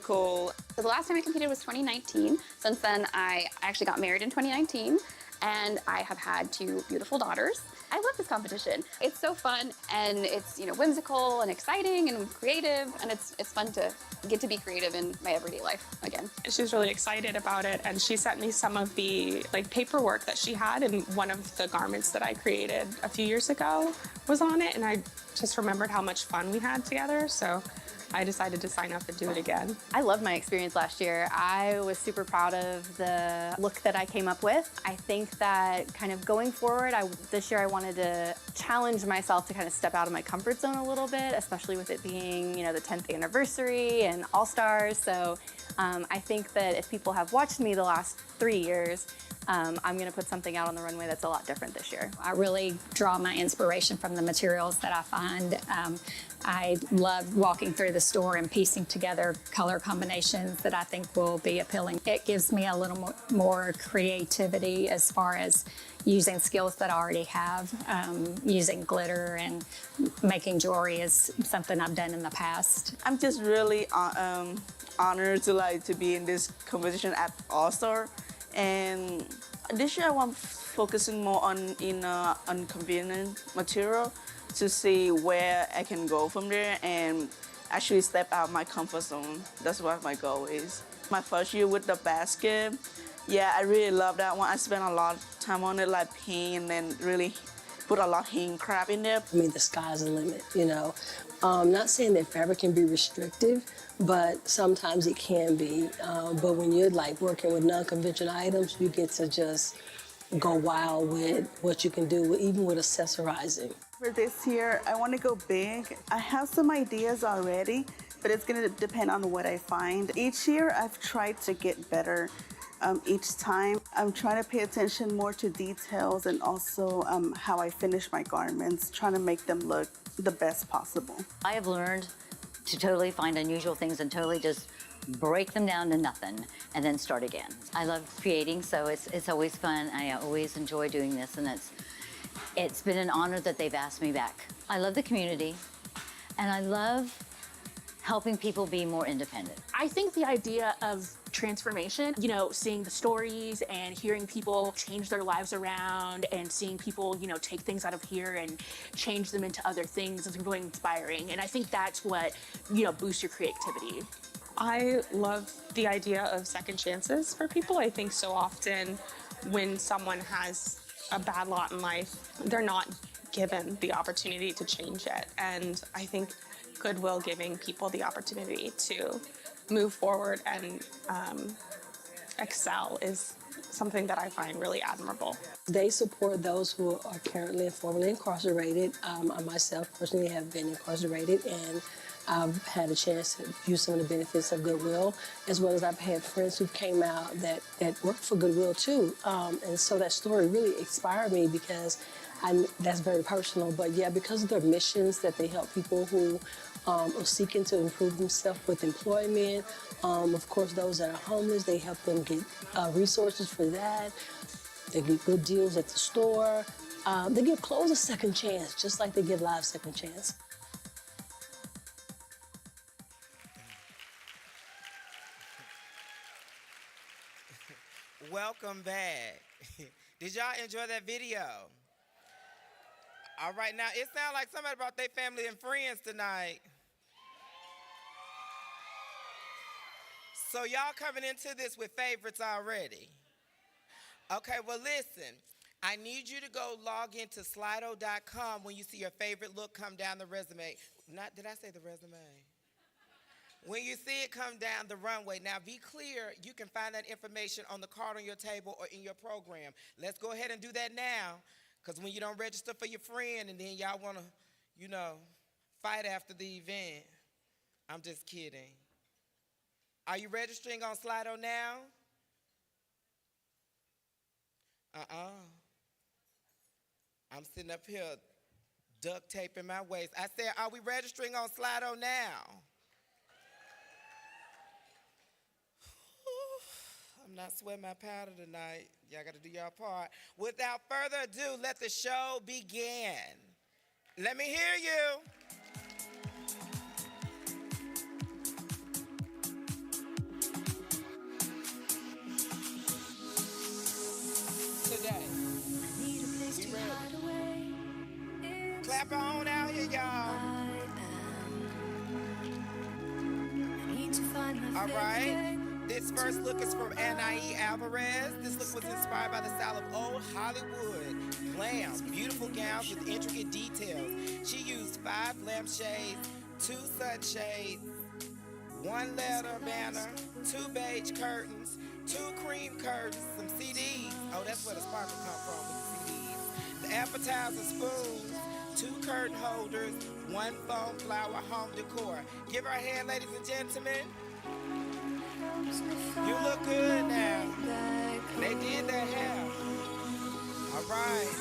Cool. So the last time I competed was 2019. Since then, I actually got married in 2019, and I have had 2 beautiful daughters. I love this competition. It's so fun, and it's whimsical and exciting and creative, and it's fun to get to be creative in my everyday life again. She was really excited about it, and she sent me some of the paperwork that she had, and one of the garments that I created a few years ago was on it, and I just remembered how much fun we had together, so I decided to sign up and do it again. I loved my experience last year. I was super proud of the look that I came up with. I think that kind of going forward, this year I wanted to challenge myself to kind of step out of my comfort zone a little bit, especially with it being, the 10th anniversary and All-Stars. So I think that if people have watched me the last 3 years, I'm going to put something out on the runway that's a lot different this year. I really draw my inspiration from the materials that I find. I love walking through the store and piecing together color combinations that I think will be appealing. It gives me a little more creativity as far as using skills that I already have. Using glitter and making jewelry is something I've done in the past. I'm just really honored to be in this competition at All-Star. And this year I want focusing more on convenient material to see where I can go from there and actually step out my comfort zone. That's what my goal is. My first year with the basket, yeah, I really love that one. I spent a lot of time on it, paint and really put a lot of hand crap in there. I mean, the sky's the limit, Not saying that fabric can be restrictive, but sometimes it can be. But when you're working with non-conventional items, you get to just go wild with what you can do, even with accessorizing. For this year, I want to go big. I have some ideas already, but it's going to depend on what I find. Each year, I've tried to get better. Each time, I'm trying to pay attention more to details and also how I finish my garments, trying to make them look the best possible. I have learned to totally find unusual things and totally just break them down to nothing and then start again. I love creating, so it's always fun. I always enjoy doing this, and it's been an honor that they've asked me back. I love the community, and I love helping people be more independent. I think the idea of transformation, seeing the stories and hearing people change their lives around and seeing people, take things out of here and change them into other things is really inspiring. And I think that's what, boosts your creativity. I love the idea of second chances for people. I think so often when someone has a bad lot in life, they're not given the opportunity to change it. And I think Goodwill giving people the opportunity to move forward and excel is something that I find really admirable. They support those who are currently and formerly incarcerated. I myself personally have been incarcerated, and I've had a chance to use some of the benefits of Goodwill, as well as I've had friends who came out that worked for Goodwill too. And so that story really inspired me because that's very personal. But yeah, because of their missions that they help people who are seeking to improve themselves with employment. Of course, those that are homeless, they help them get resources for that. They get good deals at the store. They give clothes a second chance, just like they give lives a second chance. Welcome back. Did y'all enjoy that video? All right, now it sounds like somebody brought their family and friends tonight. So y'all coming into this with favorites already. Okay, well listen, I need you to go log into Slido.com when you see your favorite look come down the resume. Did I say the resume? When you see it come down the runway, now be clear, you can find that information on the card on your table or in your program. Let's go ahead and do that now, because when you don't register for your friend and then y'all want to, fight after the event, I'm just kidding. Are you registering on Slido now? I'm sitting up here duct taping my waist. I said, are we registering on Slido now? I'm not sweating my powder tonight. Y'all got to do y'all part. Without further ado, let the show begin. Let me hear you. All right. This first look is from Anaí Alvarez. This look was inspired by the style of old Hollywood glam. Beautiful gowns with intricate details. She used 5 lampshades, 2 sunshades, 1 leather banner, 2 beige curtains, 2 cream curtains, some CDs. Oh, that's where the sparkle come from with the CDs. The appetizer spoons, 2 curtain holders, 1 foam flower home decor. Give her a hand, ladies and gentlemen. You look good now. They did their hair. All right.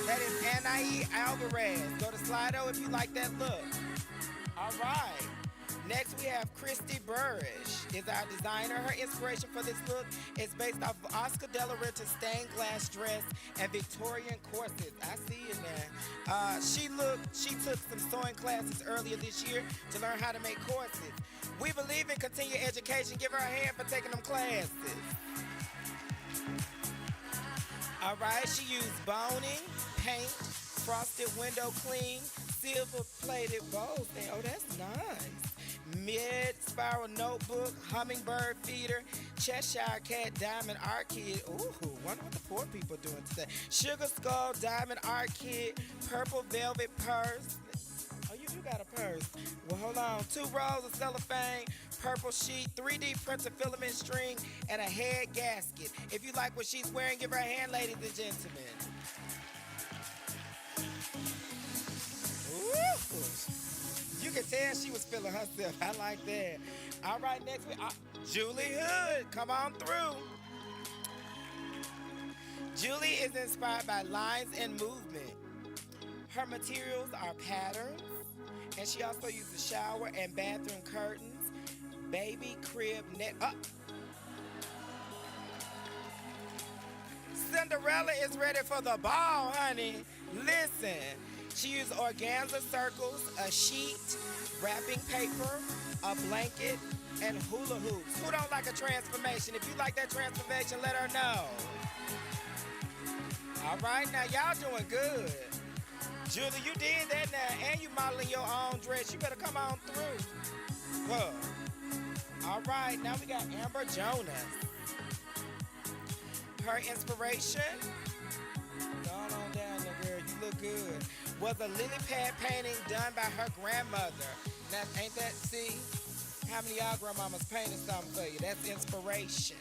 That is Anaí Alvarez. Go to Slido if you like that look. All right. Next, we have Christy Burrish is our designer. Her inspiration for this look is based off of Oscar de la Renta's stained glass dress and Victorian corsets. I see you now. She took some sewing classes earlier this year to learn how to make corsets. We believe in continued education. Give her a hand for taking them classes. All right, she used boning, paint, frosted window clean, silver-plated bowls. Oh, that's nice. Mid-spiral notebook, hummingbird feeder, Cheshire Cat diamond art kit. Ooh, wonder what the poor people doing today. Sugar skull diamond art kit, purple velvet purse. Oh, you do got a purse. Well, hold on. 2 rolls of cellophane, purple sheet, 3D printed filament string, and a head gasket. If you like what she's wearing, give her a hand, ladies and gentlemen. Ooh. You can tell she was feeling herself. I like that. All right, next week, Julie Hood. Come on through. Julie is inspired by lines and movement. Her materials are patterns, and she also uses shower and bathroom curtains, baby crib net. Cinderella is ready for the ball, honey. Listen. She used organza circles, a sheet, wrapping paper, a blanket, and hula hoops. Who don't like a transformation? If you like that transformation, let her know. All right, now y'all doing good. Julie, you did that now, and you modeling your own dress. You better come on through. Huh. All right, now we got Amber Jonas. Her inspiration, going on down there, girl, you look good, was a lily pad painting done by her grandmother. Now, ain't that, see, how many of y'all grandmamas painted something for you? That's inspiration.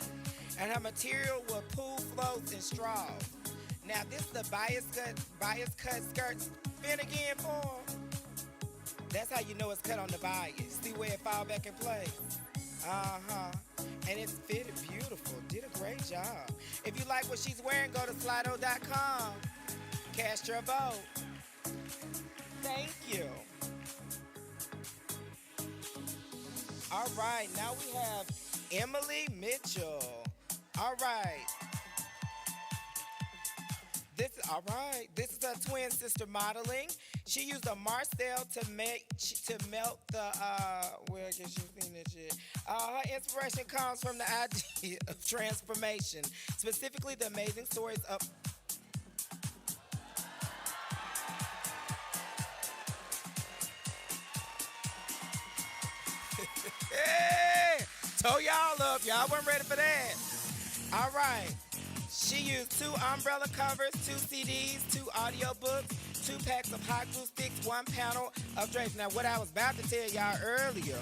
And her material was pool floats and straws. Now, this is the bias cut skirt. Spin again for her. That's how you know it's cut on the bias. See where it fall back in place? Uh-huh. And it's fitted beautiful. Did a great job. If you like what she's wearing, go to Slido.com. Cast your vote. Thank you. All right, now we have Emily Mitchell. All right. This is her twin sister modeling. She used a Marcel to melt the where I guess you've seen this shit. Her inspiration comes from the idea of transformation, specifically the amazing stories of hey, tow y'all up. Y'all weren't ready for that. All right. She used 2 umbrella covers, 2 CDs, 2 audiobooks, 2 packs of hot glue sticks, 1 panel of drapes. Now, what I was about to tell y'all earlier,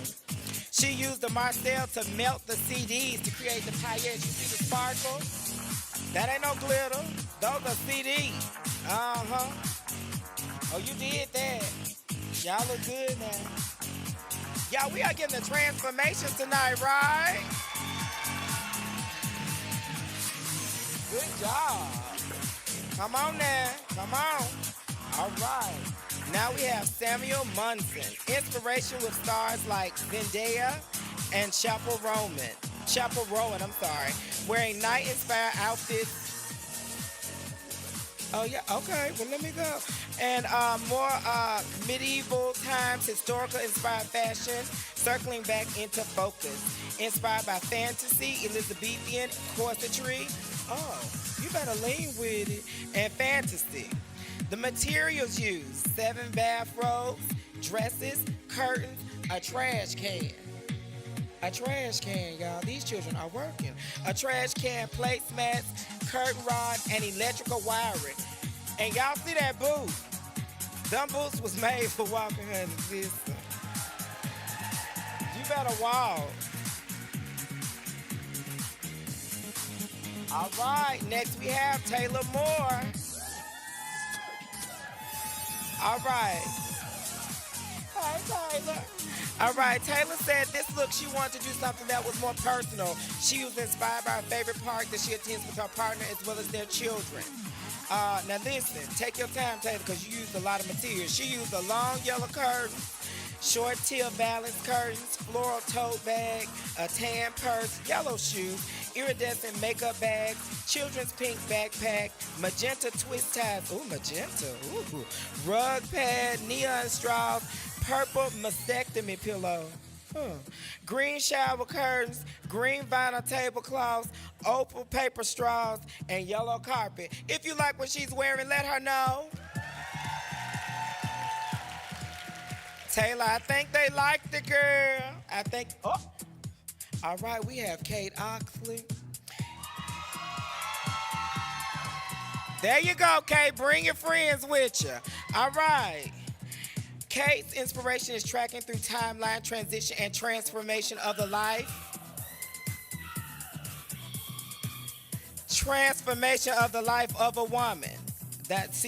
she used the Marcel to melt the CDs to create the paillettes. You see the sparkle? That ain't no glitter. Those are CDs. Uh-huh. Oh, you did that. Y'all look good now. Y'all, we are getting the transformation tonight, right? Good job. Come on now. Come on. All right. Now we have Samuel Munson. Inspiration with stars like Zendaya and Chappell Rowan, wearing night-inspired outfits. Oh, yeah. Okay. Well, let me go. And more medieval times, historical-inspired fashion, circling back into focus. Inspired by fantasy, Elizabethan corsetry. Oh, you better lean with it. And fantasy. The materials used: 7 bathrobes, dresses, curtains, a trash can. A trash can, y'all. These children are working. A trash can, placemats, curtain rod, and electrical wiring. And y'all see that boot? Them boots was made for walking her in the system. You better walk. All right, next we have Taylor Moore. All right. Hi, Taylor. All right, Taylor said this look, she wanted to do something that was more personal. She was inspired by her favorite park that she attends with her partner as well as their children. Now listen, take your time, Taylor, because you used a lot of material. She used a long yellow curtain, short teal valance curtains, floral tote bag, a tan purse, yellow shoes, iridescent makeup bags, children's pink backpack, magenta twist ties, ooh, magenta, ooh, rug pad, neon straws, purple mastectomy pillow, green shower curtains, green vinyl tablecloths, opal paper straws, and yellow carpet. If you like what she's wearing, let her know. Taylor, I think they like the girl. I think, oh. All right, we have Kate Oxley. There you go, Kate. Bring your friends with you. All right. Kate's inspiration is tracking through timeline, transition, and transformation of the life. Transformation of the life of a woman. That's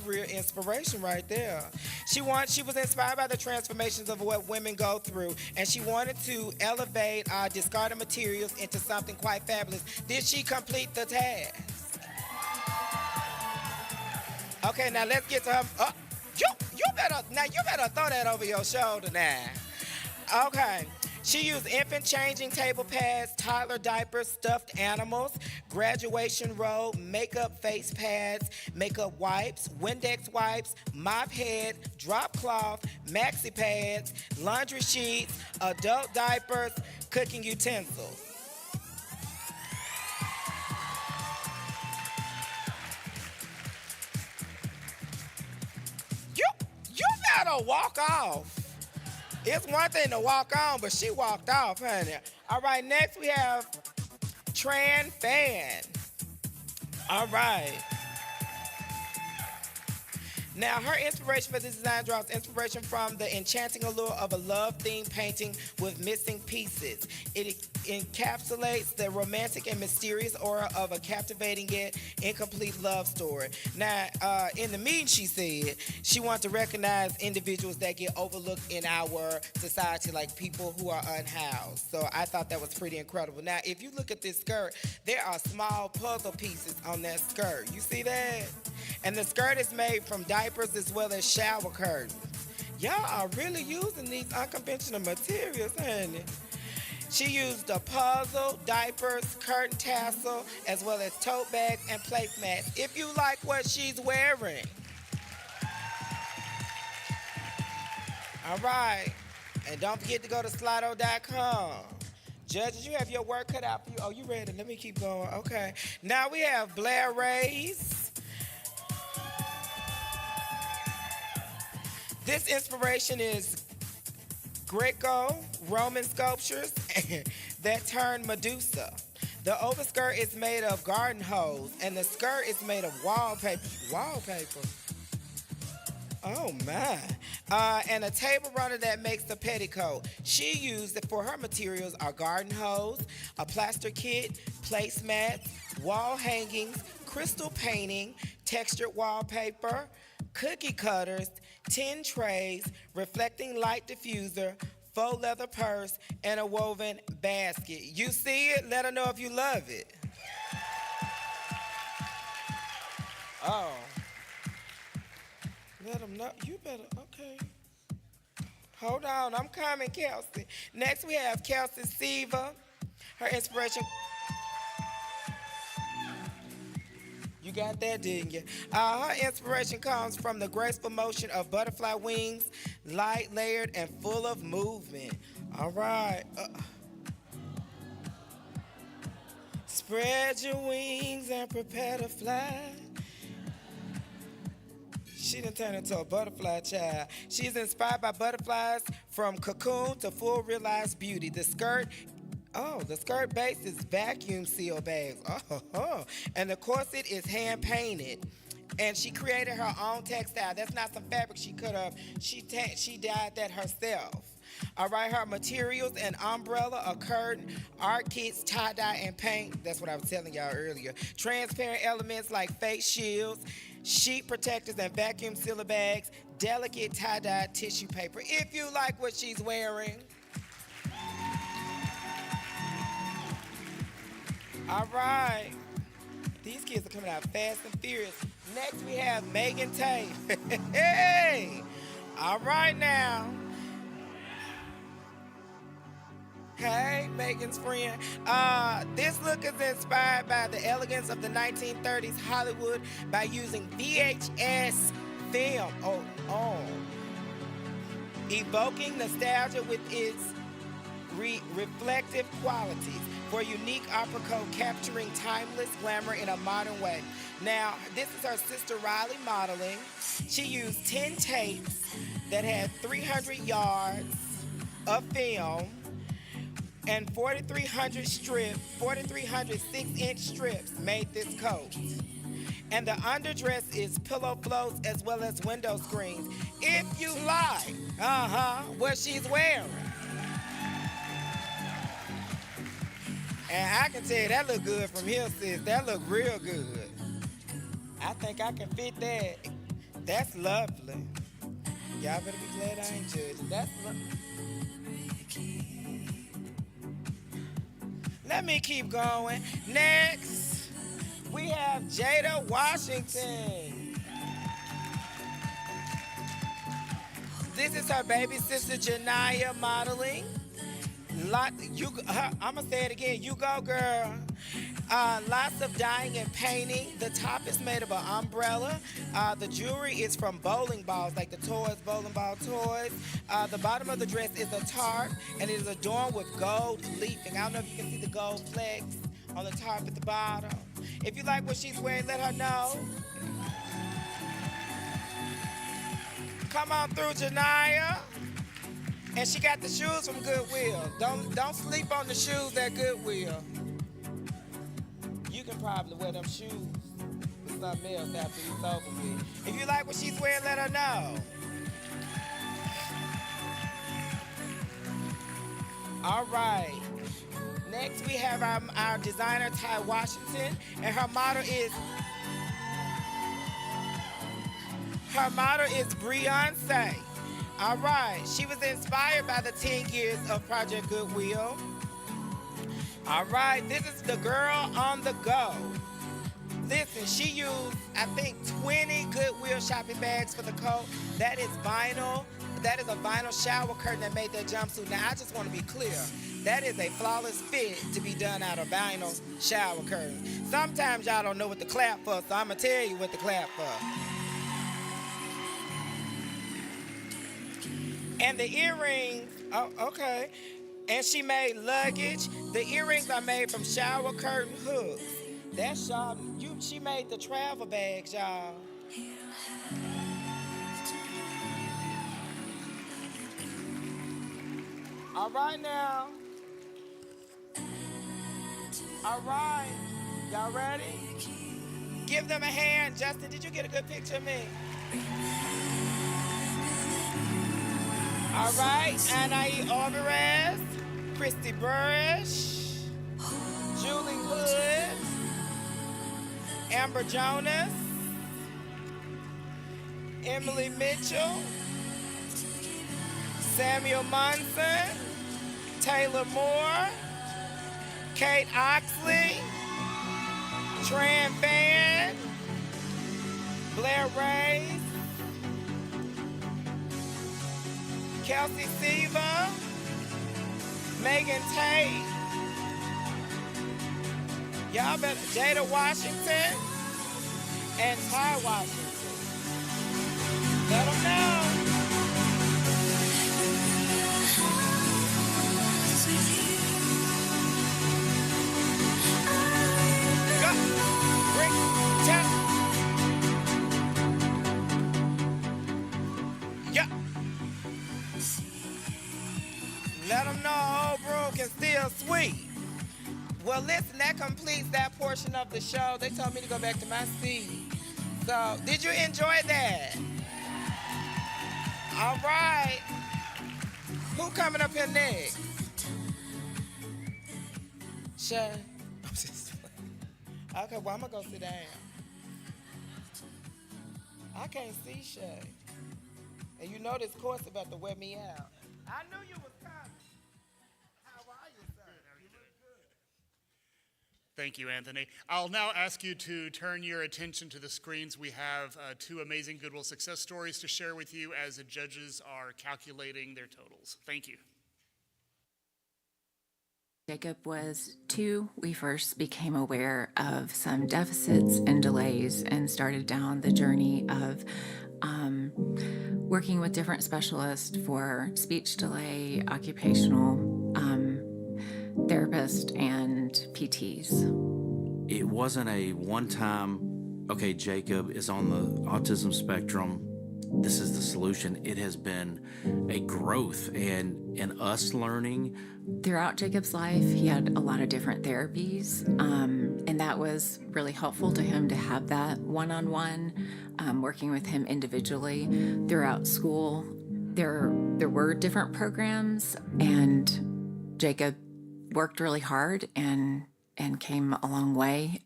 real inspiration right there. She was inspired by the transformations of what women go through, and she wanted to elevate discarded materials into something quite fabulous. Did she complete the task? Okay, now let's get to her. You better throw that over your shoulder now. Okay. She used infant changing table pads, toddler diapers, stuffed animals, graduation robe, makeup face pads, makeup wipes, Windex wipes, mop head, drop cloth, maxi pads, laundry sheets, adult diapers, cooking utensils. You better walk off. It's one thing to walk on, but she walked off, honey. All right, next we have Tran Fan. All right. Now, her inspiration for this design draws inspiration from the enchanting allure of a love-themed painting with missing pieces. It encapsulates the romantic and mysterious aura of a captivating yet incomplete love story. Now, in the meeting, she said she wants to recognize individuals that get overlooked in our society, like people who are unhoused. So I thought that was pretty incredible. Now, if you look at this skirt, there are small puzzle pieces on that skirt. You see that? And the skirt is made from diapers as well as shower curtains. Y'all are really using these unconventional materials, honey. She used a puzzle, diapers, curtain tassel, as well as tote bags and placemats. If you like what she's wearing. All right. And don't forget to go to Slido.com. Judges, you have your work cut out for you. Oh, you ready? Let me keep going. Okay. Now we have Blair Rays. This inspiration is Greco-Roman sculptures that turn Medusa. The overskirt is made of garden hose, and the skirt is made of wallpaper. Wallpaper? Oh, my. And a table runner that makes the petticoat. She used, for her materials, are garden hose, a plaster kit, placemats, wall hangings, crystal painting, textured wallpaper, cookie cutters, tin trays, reflecting light diffuser, faux leather purse, and a woven basket. You see it? Let her know if you love it. Oh. Let them know. You better, okay. Hold on, I'm coming, Kelsey. Next we have Kelsey Seaver. Her inspiration. You got that, didn't you? Her inspiration comes from the graceful motion of butterfly wings, light, layered, and full of movement. All right. Spread your wings and prepare to fly. She done turned into a butterfly child. She's inspired by butterflies, from cocoon to full realized beauty. The skirt base is vacuum seal bags. And the corset is hand painted. And she created her own textile. That's not some fabric she could have. She dyed that herself. All right, her materials: an umbrella, a curtain, art kits, tie-dye, and paint. That's what I was telling y'all earlier. Transparent elements like face shields, sheet protectors, and vacuum sealer bags, delicate tie-dye tissue paper. If you like what she's wearing. All right. These kids are coming out fast and furious. Next, we have Megan Tate. Hey! All right now. Hey, Megan's friend. This look is inspired by the elegance of the 1930s Hollywood by using VHS film. Evoking nostalgia with its reflective qualities for a unique opera coat capturing timeless glamour in a modern way. Now, this is her sister Riley modeling. She used 10 tapes that had 300 yards of film and 4,300 6-inch strips made this coat. And the underdress is pillow floats as well as window screens. If you like, what she's wearing. And I can tell you that look good from here, sis. That look real good. I think I can fit that. That's lovely. Y'all better be glad I ain't judging. That's lovely. Let me keep going. Next, we have Jada Washington. This is her baby sister Janiyah modeling. I'ma say it again. You go, girl. Lots of dyeing and painting. The top is made of an umbrella. The jewelry is from bowling balls, like the toys, bowling ball toys. The bottom of the dress is a tarp, and it is adorned with gold leafing. I don't know if you can see the gold flecks on the tarp at the bottom. If you like what she's wearing, let her know. Come on through, Janiyah. And she got the shoes from Goodwill. Don't sleep on the shoes at Goodwill. You can probably wear them shoes with something else after it's over with. If you like what she's wearing, let her know. All right. Next, we have our designer, Ty Washington, and her motto is Beyonce. All right, she was inspired by the 10 years of Project Goodwill. All right, this is the girl on the go. Listen, she used, I think, 20 Goodwill shopping bags for the coat. That is vinyl. That is a vinyl shower curtain that made that jumpsuit. Now, I just want to be clear. That is a flawless fit to be done out of vinyl shower curtain. Sometimes y'all don't know what to clap for, so I'm going to tell you what to clap for. And the earrings, okay. And she made luggage. The earrings are made from shower curtain hooks. That's y'all. She made the travel bags, y'all. All right now. All right. Y'all ready? Give them a hand. Justin, did you get a good picture of me? All right, Anae Alvarez, Christy Burrish, Julie Hood, Amber Jonas, Emily Mitchell, Samuel Munson, Taylor Moore, Kate Oxley, Tran Fan, Blair Rays, Kelsey Siva, Megan Tate, y'all better, Jada Washington, and Ty Washington. Let them know. Go. Bring, tap. Yeah. real sweet. Well, listen, that completes that portion of the show. They told me to go back to my seat. So, did you enjoy that? All right. Who coming up here next? Shay. I'm just playing. Okay, well, I'm going to go sit down. I can't see Shay. And you know this course about to wear me out. I knew you was coming. How are you, sir? You look good. Thank you, Anthony. I'll now ask you to turn your attention to the screens. We have two amazing Goodwill success stories to share with you as the judges are calculating their totals. Thank you. Jacob was 2. We first became aware of some deficits and delays and started down the journey of working with different specialists for speech delay, occupational therapists, and PTs. It wasn't a one-time, okay, Jacob is on the autism spectrum, this is the solution. It has been a growth and us learning. Throughout Jacob's life, he had a lot of different therapies, and that was really helpful to him to have that one-on-one, working with him individually. Throughout school, there were different programs, and Jacob worked really hard and came a long way.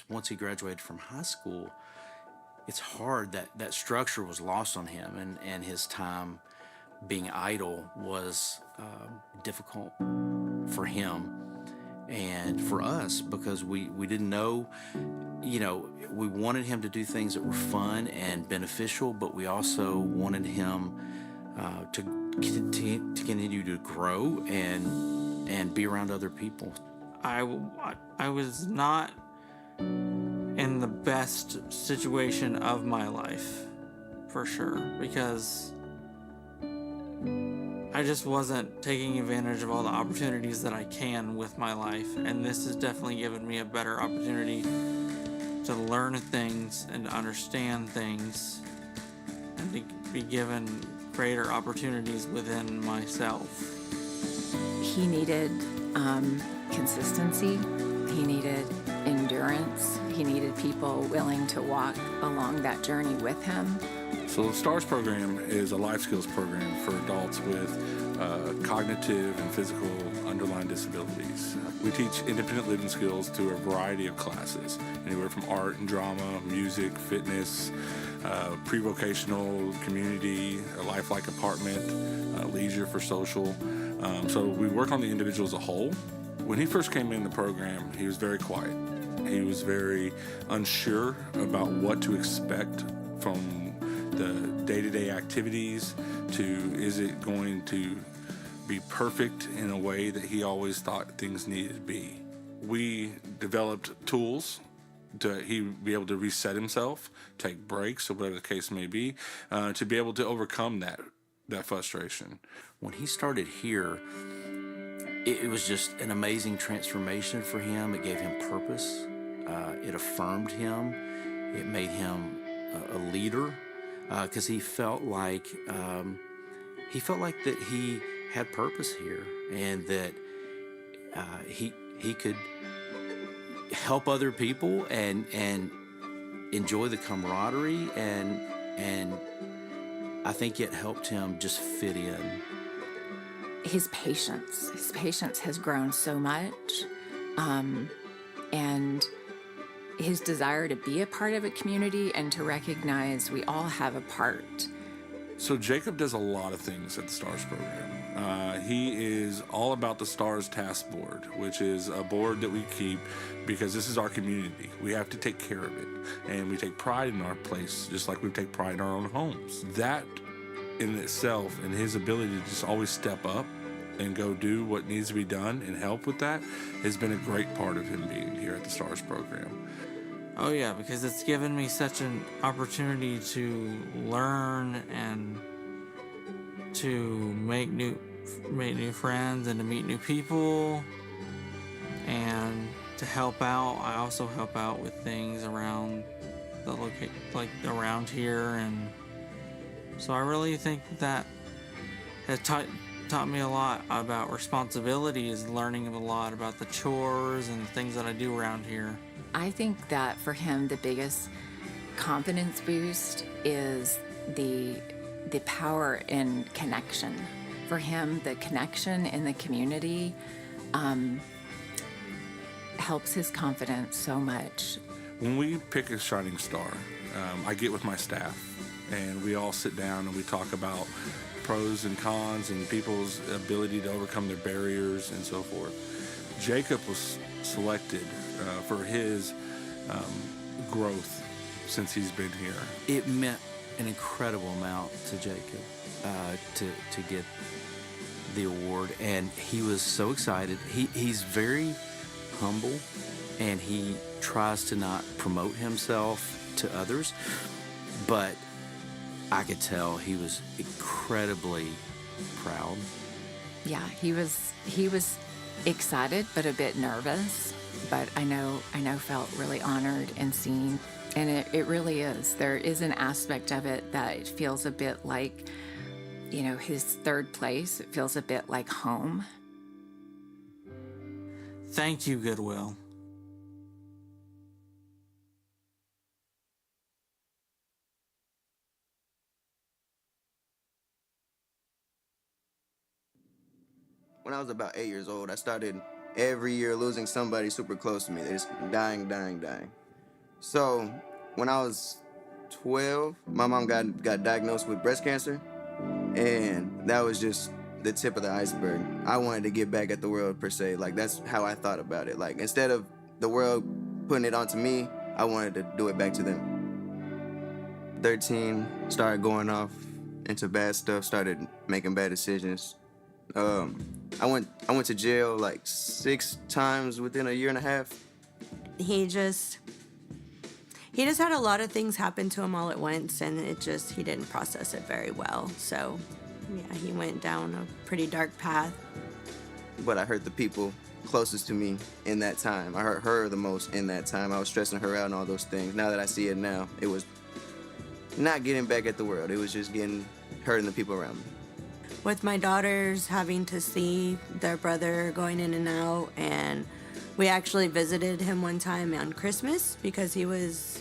Once he graduated from high school, it's hard that structure was lost on him, and his time being idle was difficult for him and for us, because we didn't know, we wanted him to do things that were fun and beneficial, but we also wanted him to continue to grow and be around other people. I was not in the best situation of my life, for sure, because I just wasn't taking advantage of all the opportunities that I can with my life, and this has definitely given me a better opportunity to learn things and to understand things and to be given greater opportunities within myself. He needed consistency. He needed endurance. He needed people willing to walk along that journey with him. So the STARS program is a life skills program for adults with cognitive and physical underlying disabilities. We teach independent living skills through a variety of classes, anywhere from art and drama, music, fitness, pre-vocational, community, a lifelike apartment, leisure for social. So we work on the individual as a whole. When he first came in the program, he was very quiet. He was very unsure about what to expect from the day-to-day activities to, is it going to be perfect in a way that he always thought things needed to be. We developed tools to he be able to reset himself, take breaks, or whatever the case may be, to be able to overcome that frustration. When he started here, it was just an amazing transformation for him. It gave him purpose. It affirmed him. It made him a leader, because he felt like that he had purpose here, and that he could help other people and enjoy the camaraderie, and I think it helped him just fit in. His patience has grown so much, and his desire to be a part of a community and to recognize we all have a part. So Jacob does a lot of things at the STARS program. He is all about the STARS task board, which is a board that we keep because this is our community. We have to take care of it, and we take pride in our place, just like we take pride in our own homes. That in itself, and his ability to just always step up and go do what needs to be done and help with that, has been a great part of him being here at the STARS program. Oh yeah, because it's given me such an opportunity to learn and to make new friends and to meet new people and to help out. I also help out with things around the around here, and so I really think that has taught me a lot about responsibility, is learning a lot about the chores and the things that I do around here. I think that for him, the biggest confidence boost is the power in connection. For him, the connection in the community helps his confidence so much. When we pick a shining star, I get with my staff and we all sit down and we talk about pros and cons and people's ability to overcome their barriers and so forth. Jacob was selected for his growth since he's been here. It meant an incredible amount to Jacob to get the award, and he was so excited. He's very humble, and he tries to not promote himself to others, but I could tell he was incredibly proud. Yeah, he was excited but a bit nervous, but I know felt really honored and seen. And it really is. There is an aspect of it that it feels a bit like, his third place. It feels a bit like home. Thank you, Goodwill. When I was about 8 years old, I started every year losing somebody super close to me. They're just dying. So when I was 12, my mom got diagnosed with breast cancer, and that was just the tip of the iceberg. I wanted to get back at the world, per se. Like, that's how I thought about it. Like, instead of the world putting it onto me, I wanted to do it back to them. 13, started going off into bad stuff, started making bad decisions. I went to jail like 6 times within a year and a half. He just had a lot of things happen to him all at once, and he didn't process it very well. So, yeah, he went down a pretty dark path. But I hurt the people closest to me in that time. I hurt her the most in that time. I was stressing her out and all those things. Now that I see it now, it was not getting back at the world. It was just hurting the people around me. With my daughters having to see their brother going in and out, and we actually visited him one time on Christmas because he was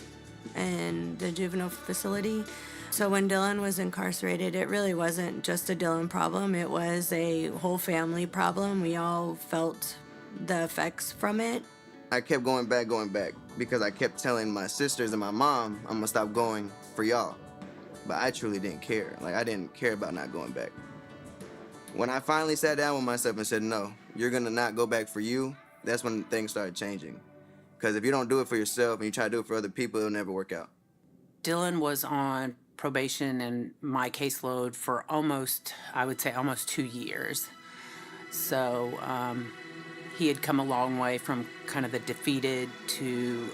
in the juvenile facility. So when Dylan was incarcerated, it really wasn't just a Dylan problem. It was a whole family problem. We all felt the effects from it. I kept going back because I kept telling my sisters and my mom, I'm gonna stop going for y'all. But I truly didn't care. Like, I didn't care about not going back. When I finally sat down with myself and said, no, you're gonna not go back for you, that's when things started changing. Because if you don't do it for yourself and you try to do it for other people, it'll never work out. Dylan was on probation and my caseload for almost 2 years. So he had come a long way from kind of the defeated to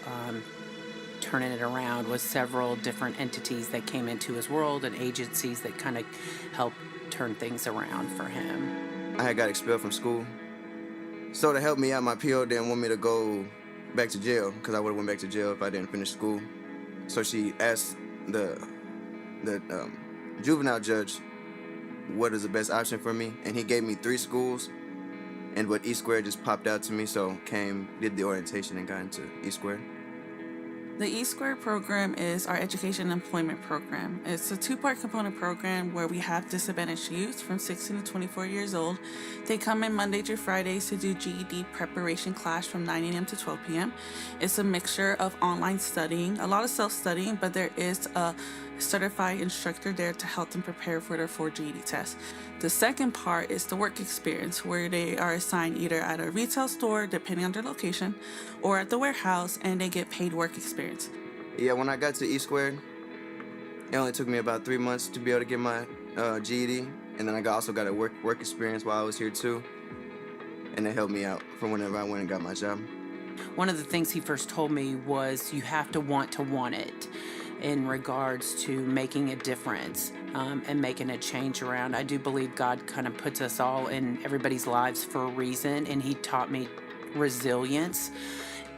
turning it around with several different entities that came into his world and agencies that kind of helped turn things around for him. I had got expelled from school. So to help me out, my PO didn't want me to go back to jail because I would have went back to jail if I didn't finish school. So she asked the juvenile judge what is the best option for me, and he gave me 3 schools, and what E Squared just popped out to me, so did the orientation and got into E Squared. The E Squared program is our education and employment program. It's a 2-part component program where we have disadvantaged youth from 16 to 24 years old. They come in Monday through Fridays to do GED preparation class from 9 a.m. to 12 p.m. It's a mixture of online studying, a lot of self-studying, but there is a certified instructor there to help them prepare for their 4 GED tests. The second part is the work experience, where they are assigned either at a retail store, depending on their location, or at the warehouse, and they get paid work experience. Yeah, when I got to E Squared, it only took me about 3 months to be able to get my GED, and then I also got a work experience while I was here too, and it helped me out from whenever I went and got my job. One of the things he first told me was you have to want it in regards to making a difference and making a change around. I do believe God kind of puts us all in everybody's lives for a reason, and he taught me resilience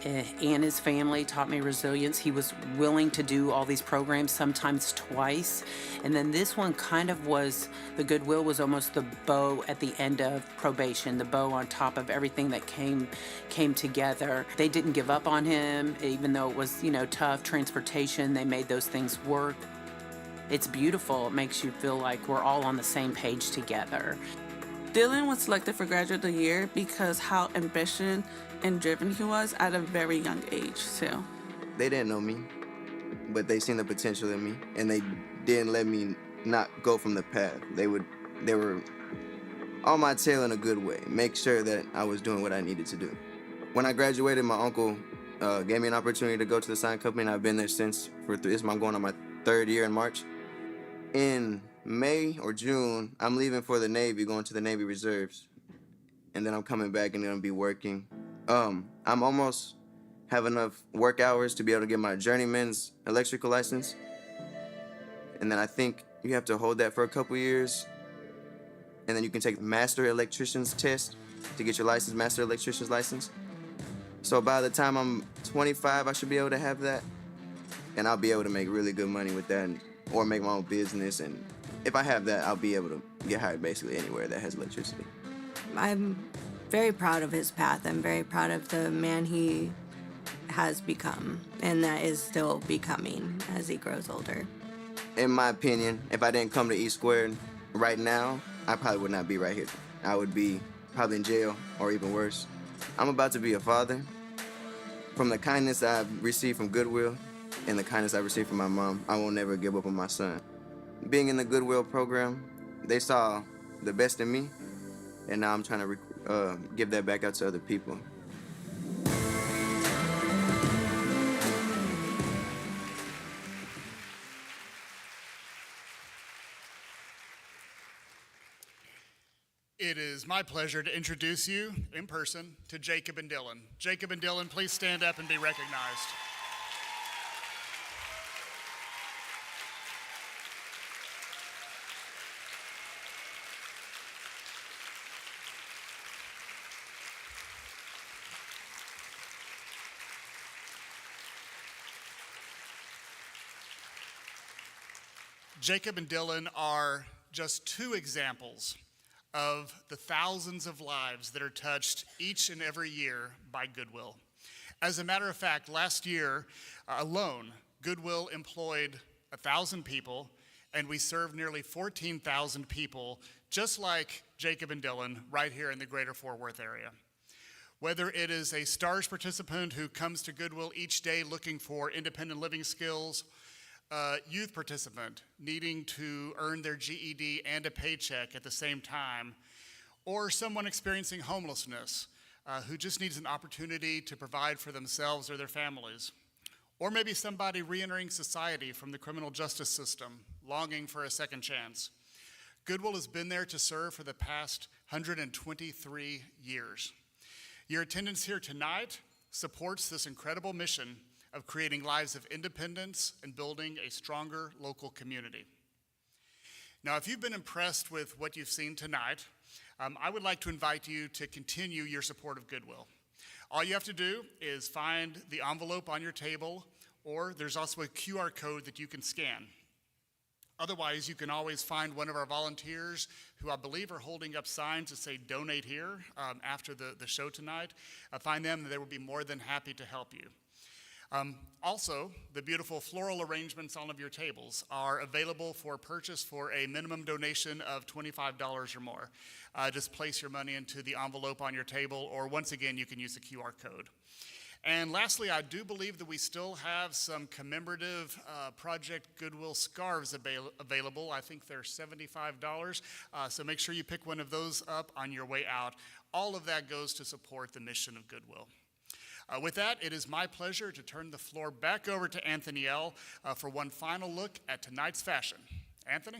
and his family taught me resilience. He was willing to do all these programs, sometimes twice. And then this one kind of was, the Goodwill was almost the bow at the end of probation, the bow on top of everything that came together. They didn't give up on him, even though it was, tough transportation. They made those things work. It's beautiful. It makes you feel like we're all on the same page together. Dylan was selected for Graduate of the Year because how ambitious and driven he was at a very young age, too. They didn't know me, but they seen the potential in me, and they didn't let me not go from the path. They were on my tail in a good way, make sure that I was doing what I needed to do. When I graduated, my uncle gave me an opportunity to go to the sign company, and I've been there since. I'm going on my 3rd year in March. In May or June, I'm leaving for the Navy, going to the Navy Reserves. And then I'm coming back and gonna be working. I'm almost have enough work hours to be able to get my journeyman's electrical license. And then I think you have to hold that for a couple years. And then you can take the master electrician's test to get your license, master electrician's license. So by the time I'm 25, I should be able to have that. And I'll be able to make really good money with that, or make my own business. And if I have that, I'll be able to get hired basically anywhere that has electricity. I'm very proud of his path. I'm very proud of the man he has become, and that is still becoming as he grows older. In my opinion, if I didn't come to E Squared right now, I probably would not be right here. I would be probably in jail or even worse. I'm about to be a father. From the kindness I've received from Goodwill and the kindness I received from my mom, I will never give up on my son. Being in the Goodwill program, they saw the best in me, and now I'm trying to give that back out to other people. It is my pleasure to introduce you in person to Jacob and Dylan. Jacob and Dylan, please stand up and be recognized. Jacob and Dylan are just 2 examples of the thousands of lives that are touched each and every year by Goodwill. As a matter of fact, last year alone, Goodwill employed 1,000 people, and we served nearly 14,000 people, just like Jacob and Dylan, right here in the greater Fort Worth area. Whether it is a STARS participant who comes to Goodwill each day looking for independent living skills, a youth participant needing to earn their GED and a paycheck at the same time, or someone experiencing homelessness who just needs an opportunity to provide for themselves or their families, or maybe somebody re-entering society from the criminal justice system, longing for a second chance. Goodwill has been there to serve for the past 123 years. Your attendance here tonight supports this incredible mission of creating lives of independence and building a stronger local community. Now, if you've been impressed with what you've seen tonight, I would like to invite you to continue your support of Goodwill. All you have to do is find the envelope on your table, or there's also a QR code that you can scan. Otherwise, you can always find one of our volunteers who I believe are holding up signs that say donate here after the show tonight. Find them, and they will be more than happy to help you. Also, the beautiful floral arrangements on of your tables are available for purchase for a minimum donation of $25 or more. Just place your money into the envelope on your table, or once again, you can use the QR code. And lastly, I do believe that we still have some commemorative Project Goodwill scarves available. I think they're $75, so make sure you pick one of those up on your way out. All of that goes to support the mission of Goodwill. With that, it is my pleasure to turn the floor back over to Anthony L. For one final look at tonight's fashion. Anthony?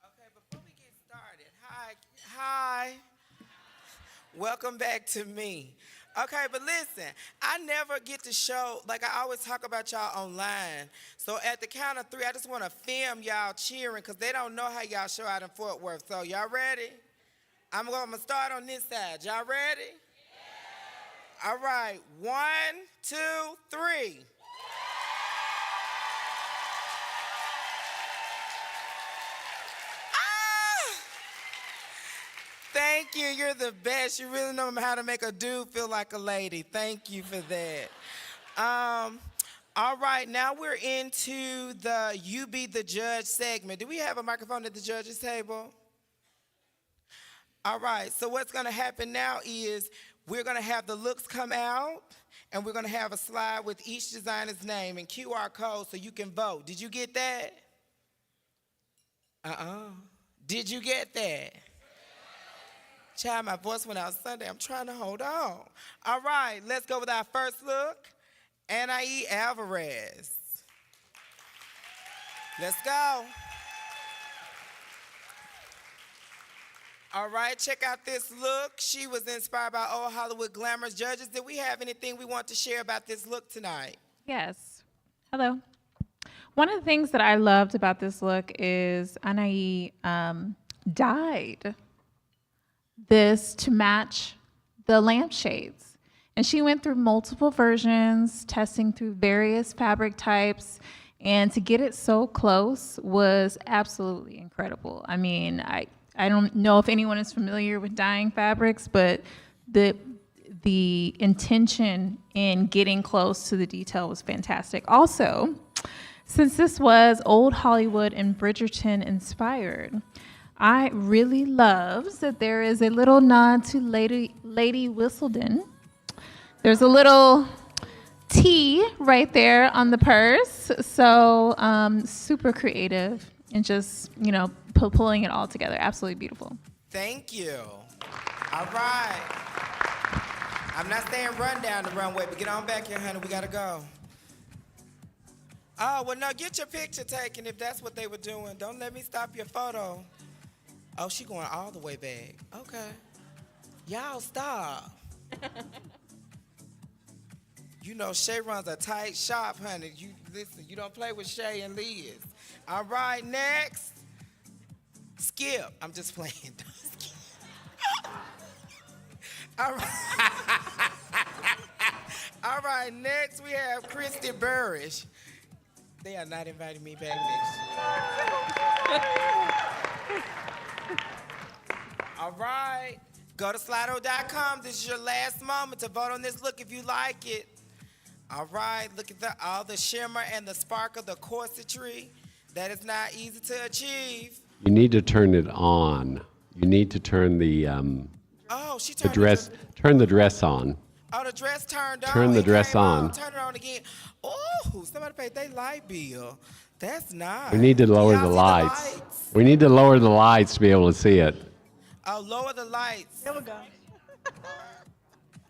Okay, before we get started, hi. Welcome back to me. Okay, but listen, I never get to show, like I always talk about y'all online. So at the count of 3, I just want to film y'all cheering because they don't know how y'all show out in Fort Worth. So y'all ready? I'm going to start on this side. Y'all ready? Yeah. All right, 1, 2, 3. Thank you. You're the best. You really know how to make a dude feel like a lady. Thank you for that. All right, now we're into the You Be the Judge segment. Do we have a microphone at the judges table? All right, so what's going to happen now is we're going to have the looks come out, and we're going to have a slide with each designer's name and QR code so you can vote. Did you get that? Did you get that? Child, my voice went out Sunday. I'm trying to hold on. All right, let's go with our first look. Anae Alvarez. Let's go. All right, check out this look. She was inspired by old Hollywood glamorous judges. Did we have anything we want to share about this look tonight? Yes. Hello. One of the things that I loved about this look is Anae dyed this to match the lampshades. And she went through multiple versions, testing through various fabric types, and to get it so close was absolutely incredible. I mean, I don't know if anyone is familiar with dyeing fabrics, but the intention in getting close to the detail was fantastic. Also, since this was old Hollywood and Bridgerton inspired, I really love that there is a little nod to Lady Whistledown. There's a little T right there on the purse. So super creative and just, you know, pulling it all together. Absolutely beautiful. Thank you. All right. I'm not saying run down the runway, but get on back here, honey. We got to go. Oh, well, no, get your picture taken if that's what they were doing. Don't let me stop your photo. Oh, she going all the way back. Okay. Y'all stop. You know, Shay runs a tight shop, honey. You listen, you don't play with Shay and Liz. All right, next. Skip. I'm just playing. All right. All right, next we have Christy Burrish. They are not inviting me back next year. All right. Go to Slido.com. This is your last moment to vote on this look if you like it. All right. Look at all the shimmer and the sparkle, the corsetry. That is not easy to achieve. You need to turn it on. You need to turn the dress. Turn the dress on. Oh, the dress turned on. Turn the dress on. Turn it on again. Oh, somebody paid their light bill. That's nice. We need to lower the lights. We need to lower the lights to be able to see it. Oh, lower the lights. There we go.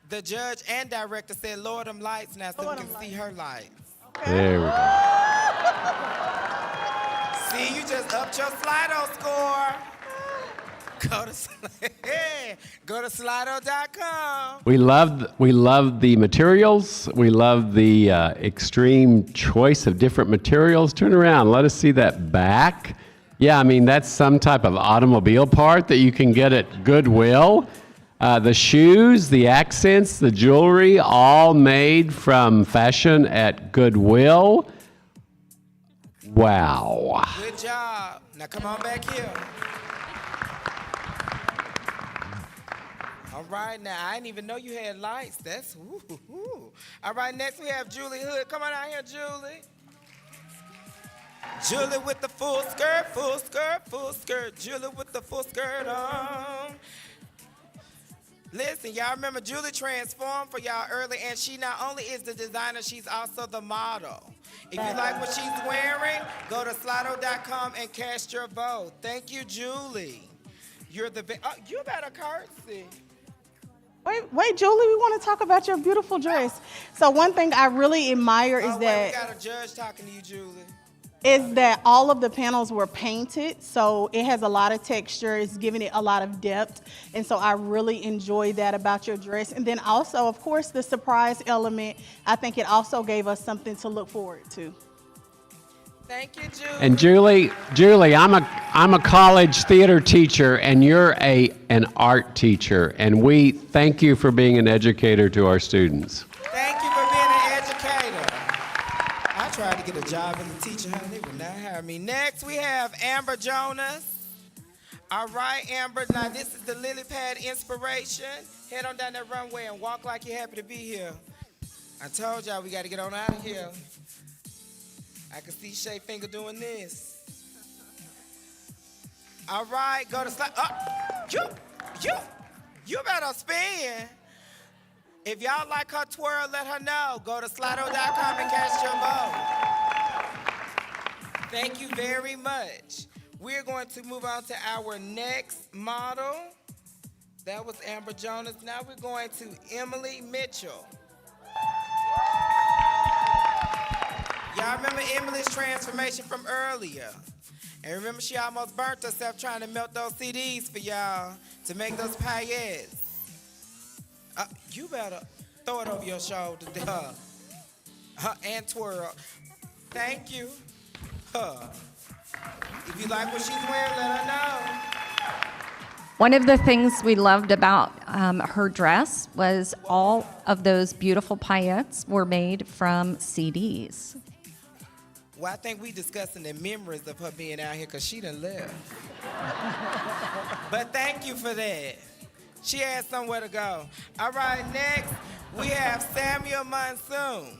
The judge and director said lower them lights now so we can see her lights. Okay. There we go. See, you just upped your Slido score. Go to Slido.com. We love the materials. We love the extreme choice of different materials. Turn around. Let us see that back. Yeah, I mean, that's some type of automobile part that you can get at Goodwill. The shoes, the accents, the jewelry, all made from fashion at Goodwill. Wow. Good job. Now come on back here. All right, now I didn't even know you had lights. That's woo. All right, next we have Julie Hood. Come on out here, Julie. Julie with the full skirt, full skirt, full skirt. Julie with the full skirt on. Listen, y'all remember Julie transformed for y'all early, and she not only is the designer, she's also the model. If you like what she's wearing, go to Slido.com and cast your vote. Thank you, Julie. You're the best. Oh, you better curtsy. Wait, Julie, we want to talk about your beautiful dress. So one thing I really admire is that... we got a judge talking to you, Julie. is that all of the panels were painted, so it has a lot of texture. It's giving it a lot of depth, and so I really enjoyed that about your dress. And then also, of course, the surprise element. I think it also gave us something to look forward to. Thank you, Julie. And Julie, I'm a college theater teacher, and you're an art teacher, and we thank you for being an educator to our students. Thank you for being an educator. I tried to get a job as a teacher, honey. They would not hire me. Next, we have Amber Jonas. All right, Amber. Now, this is the lily pad inspiration. Head on down that runway and walk like you're happy to be here. I told y'all we got to get on out of here. I can see Shay Finger doing this. All right, go to slide. You better spin. If y'all like her twirl, let her know. Go to slido.com and cast your vote. Thank you very much. We're going to move on to our next model. That was Amber Jonas. Now we're going to Emily Mitchell. Y'all remember Emily's transformation from earlier? And remember she almost burnt herself trying to melt those CDs for y'all to make those paillettes. You better throw it over your shoulder, and twirl. Thank you. If you like what she's wearing, let her know. One of the things we loved about her dress was all of those beautiful paillettes were made from CDs. Well, I think we discussing the memories of her being out here because she done left. But thank you for that. She had somewhere to go. All right, next we have Samuel Monsoon.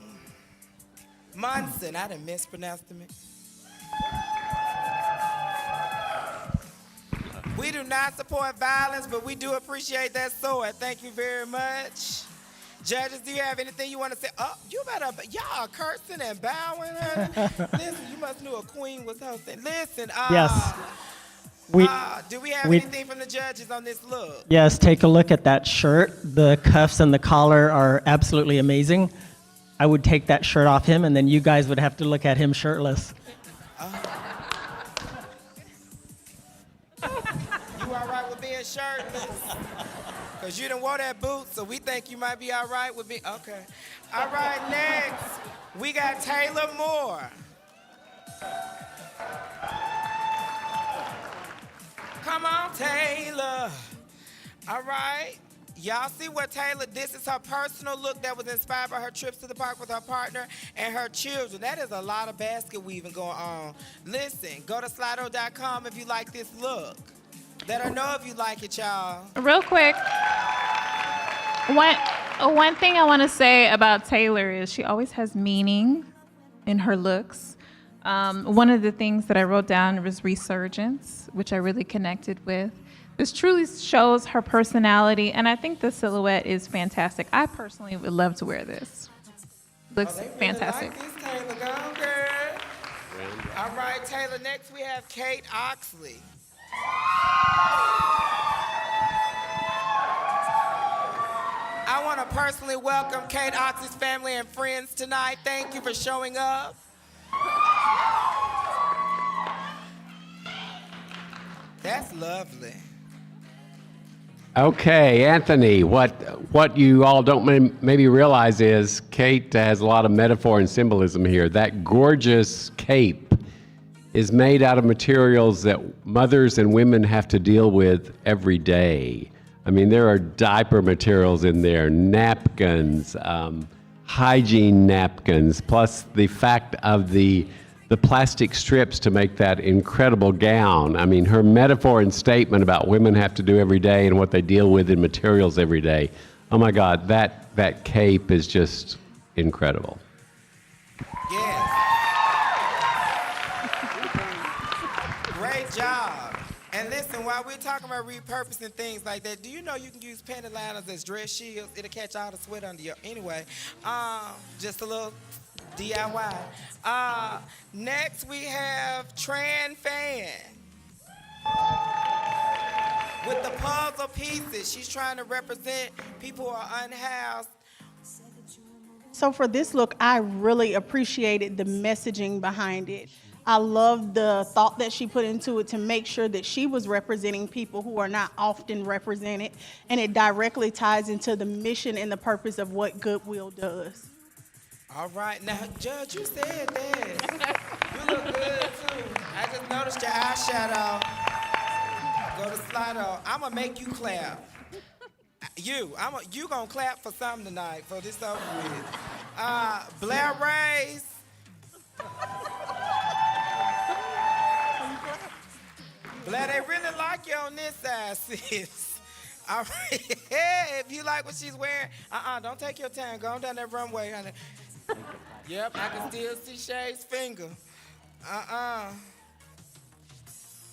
Monson, I done mispronounced him. We do not support violence, but we do appreciate that sword. Thank you very much. Judges, do you have anything you want to say? Oh, you better, y'all cursing and bowing. Listen, you must knew a queen was hosting. Listen, Yes. do we have anything from the judges on this look? Yes, take a look at that shirt. The cuffs and the collar are absolutely amazing. I would take that shirt off him, and then you guys would have to look at him shirtless. You all right with being shirtless? Because you didn't wear that boot, so we think you might be all right with being, okay. All right, next, we got Taylor Moore. Come on, Taylor. All right. Y'all see what Taylor, this is her personal look that was inspired by her trips to the park with her partner and her children. That is a lot of basket weaving going on. Listen, go to slido.com if you like this look. Let her know if you like it, y'all. Real quick, one thing I want to say about Taylor is she always has meaning in her looks. One of the things that I wrote down was resurgence, which I really connected with. This truly shows her personality, and I think the silhouette is fantastic. I personally would love to wear this. Looks fantastic. Like this, Taylor. Go on, girl. All right, Taylor. Next, we have Kate Oxley. I want to personally welcome Kate Oxley's family and friends tonight. Thank you for showing up. That's lovely. Okay, Anthony, what you all don't maybe realize is Kate has a lot of metaphor and symbolism here. That gorgeous cape is made out of materials that mothers and women have to deal with every day. I mean, there are diaper materials in there, napkins, hygiene napkins, plus the fact of the plastic strips to make that incredible gown. I mean, her metaphor and statement about women have to do every day and what they deal with in materials every day. Oh my God, that cape is just incredible. Yes. Great job. And listen, while we're talking about repurposing things like that, do you know you can use panty liners as dress shields? It'll catch all the sweat under your, anyway, just a little DIY. Next we have Tran Fan. With the puzzle pieces, she's trying to represent people who are unhoused. So for this look, I really appreciated the messaging behind it. I love the thought that she put into it to make sure that she was representing people who are not often represented, and it directly ties into the mission and the purpose of what Goodwill does. All right, now, Judge, you said that. You look good, too. I just noticed your eyeshadow. Go to Slido. I'm going to make you clap. You going to clap for something tonight, for this over with. Blair Rays. Blair, they really like you on this side, sis. All right. Hey, if you like what she's wearing, don't take your time. Go on down that runway, honey. Yep, I can still see Shay's finger.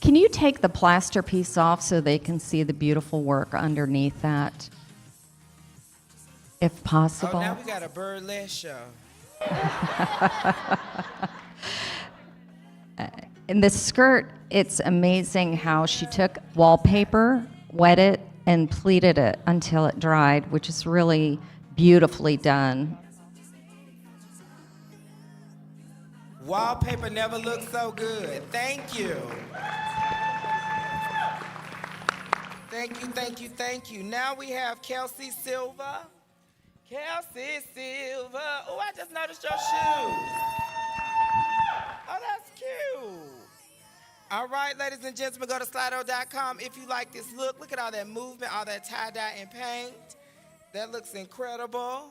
Can you take the plaster piece off so they can see the beautiful work underneath that, if possible? Oh, now we got a burlesque show. In the skirt, it's amazing how she took wallpaper, wet it, and pleated it until it dried, which is really beautifully done. Wallpaper never looked so good. Thank you. Thank you, thank you, thank you. Now we have Kelsey Silva. Kelsey Silva. Oh, I just noticed your shoes. Oh, that's cute. All right, ladies and gentlemen, go to Slido.com if you like this look. Look at all that movement, all that tie-dye and paint. That looks incredible.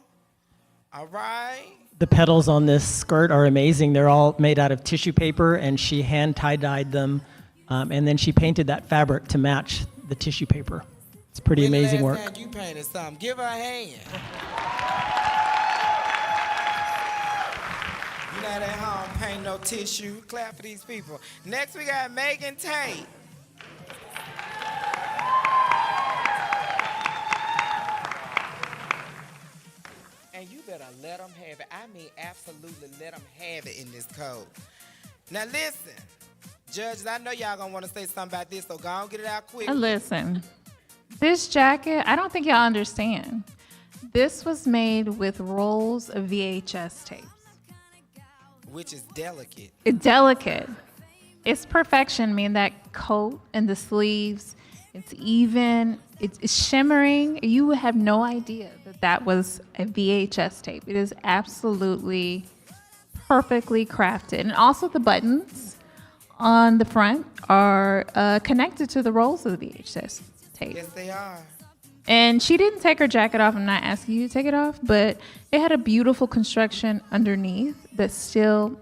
All right. The petals on this skirt are amazing. They're all made out of tissue paper, and she hand tie-dyed them, and then she painted that fabric to match the tissue paper. It's pretty amazing work. When the last time you painted something? Give her a hand. You're not at home painting no tissue. Clap for these people. Next, we got Megan Tate. And you better let them have it. I mean, absolutely let them have it in this code. Now, listen. Judges, I know y'all gonna want to say something about this, so go on, get it out quick. Listen, this jacket, I don't think y'all understand. This was made with rolls of VHS tapes. Which is delicate. It's delicate. It's perfection. I mean, that coat and the sleeves, it's even, it's shimmering. You would have no idea that that was a VHS tape. It is absolutely perfectly crafted. And also the buttons on the front are connected to the rolls of the VHS tape. Yes, they are. And she didn't take her jacket off. I'm not asking you to take it off, but it had a beautiful construction underneath that still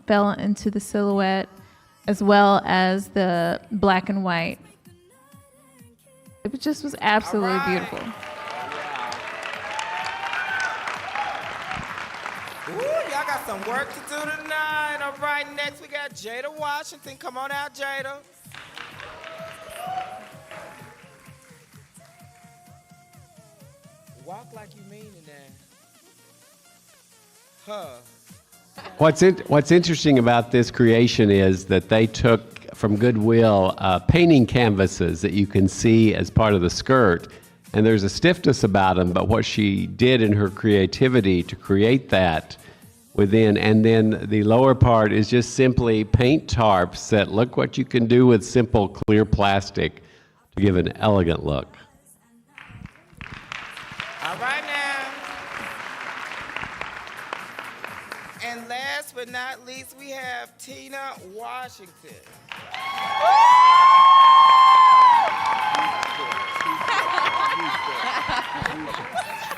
fell into the silhouette, as well as the black and white. It just was absolutely beautiful. Ooh, y'all got some work to do tonight. All right, next we got Jada Washington. Come on out, Jada. Walk like you mean it now. What's interesting about this creation is that they took from Goodwill painting canvases that you can see as part of the skirt, and there's a stiffness about them, but what she did in her creativity to create that within, and then the lower part is just simply paint tarps that look what you can do with simple clear plastic to give an elegant look. All right now. And last but not least, we have Tina Washington.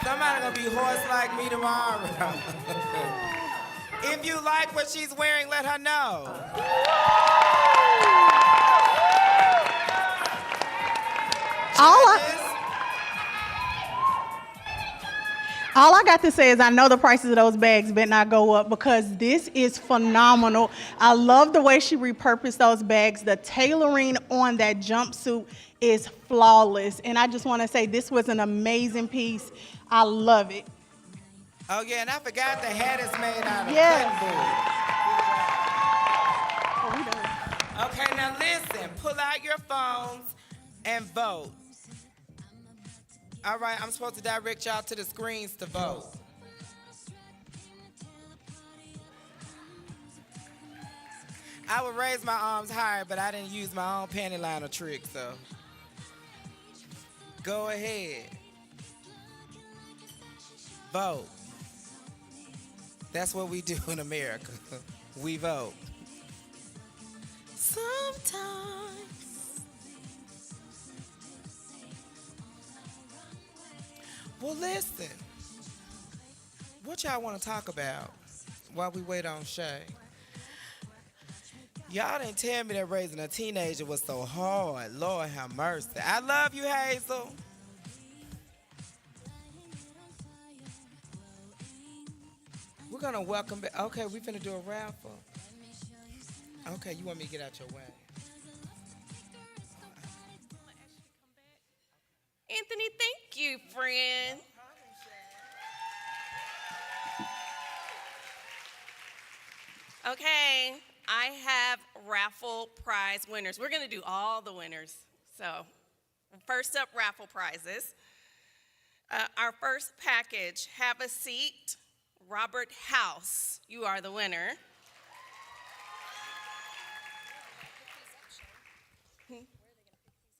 Somebody gonna be hoarse like me tomorrow. If you like what she's wearing, let her know. All I got to say is I know the prices of those bags better not go up, because this is phenomenal. I love the way she repurposed those bags. The tailoring on that jumpsuit is flawless. And I just want to say this was an amazing piece. I love it. Oh yeah, and I forgot the hat is made out of cutting board. Okay, now listen, pull out your phones and vote. All right, I'm supposed to direct y'all to the screens to vote. I would raise my arms higher, but I didn't use my own panty liner trick, so. Go ahead. Vote. That's what we do in America. We vote. Sometimes. Well, listen. What y'all want to talk about while we wait on Shay? Y'all didn't tell me that raising a teenager was so hard. Lord have mercy. I love you, Hazel. We're going to welcome back. Okay, we finna do a raffle. Okay, you want me to get out your way? Anthony, thank you, friend. Okay, I have raffle prize winners. We're going to do all the winners. So, first up, raffle prizes. Our first package, have a seat. Robert House, you are the winner.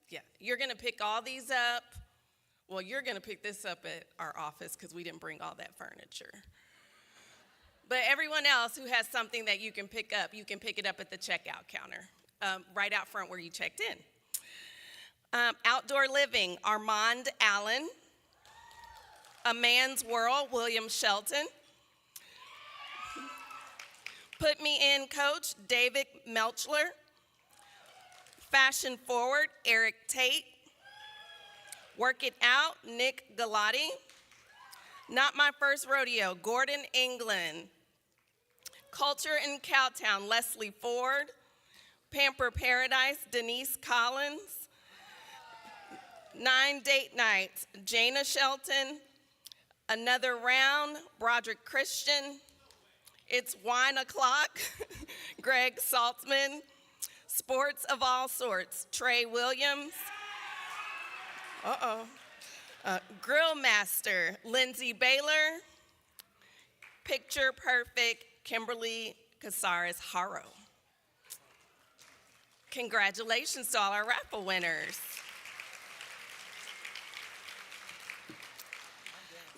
Yeah, you're going to pick all these up. Well, you're going to pick this up at our office because we didn't bring all that furniture. But everyone else who has something that you can pick up, you can pick it up at the checkout counter, right out front where you checked in. Outdoor living, Armand Allen. A Man's World, William Shelton. Put Me In Coach, David Melchler. Fashion Forward, Eric Tate. Work It Out, Nick Galati. Not My First Rodeo, Gordon England. Culture in Cowtown, Leslie Ford. Pamper Paradise, Denise Collins. 9 Date Nights, Jana Shelton. Another Round, Broderick Christian. It's Wine O'Clock, Greg Saltzman. Sports of All Sorts, Trey Williams. Grill Master, Lindsay Baylor. Picture Perfect, Kimberly Casares Haro. Congratulations to all our raffle winners.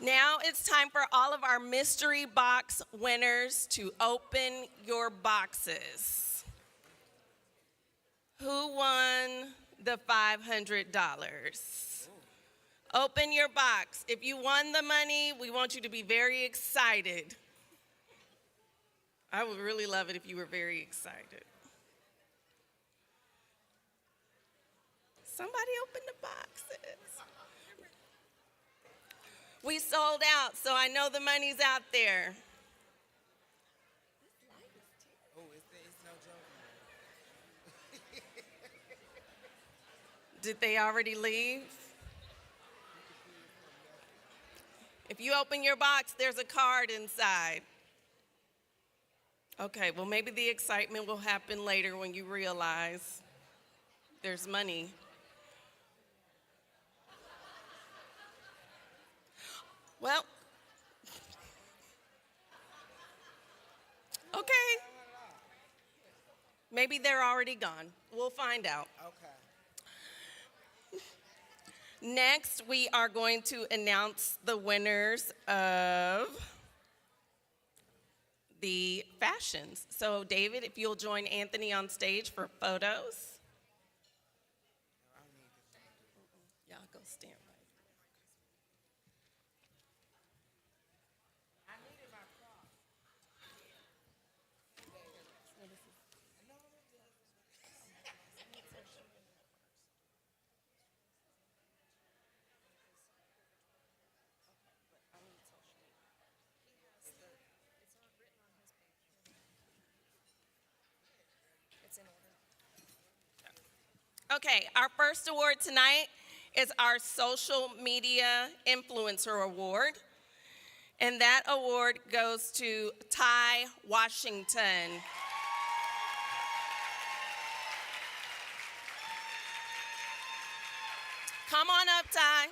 Now it's time for all of our mystery box winners to open your boxes. Who won the $500? Open your box. If you won the money, we want you to be very excited. I would really love it if you were very excited. Somebody open the boxes. We sold out, so I know the money's out there. Did they already leave? If you open your box, there's a card inside. Okay, well, maybe the excitement will happen later when you realize there's money. Well, okay. Maybe they're already gone. We'll find out. Okay. Next, we are going to announce the winners of the fashions. So, David, if you'll join Anthony on stage for photos. Y'all go stand right. Okay, our first award tonight is our Social Media Influencer Award. And that award goes to Ty Washington. Come on up, Ty.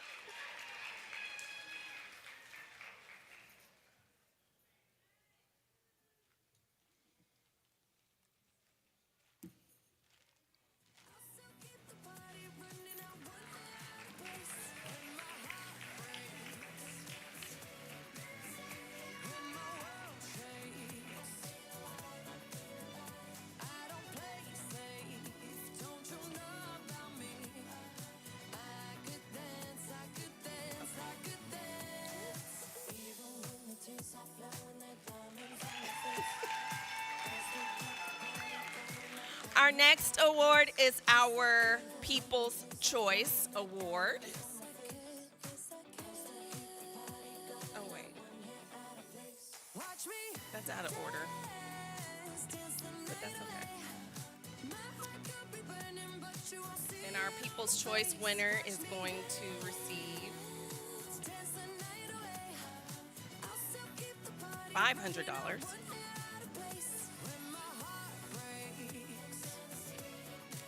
Our next award is our People's Choice Award. Oh, wait. That's out of order. But that's okay. And our People's Choice winner is going to receive $500.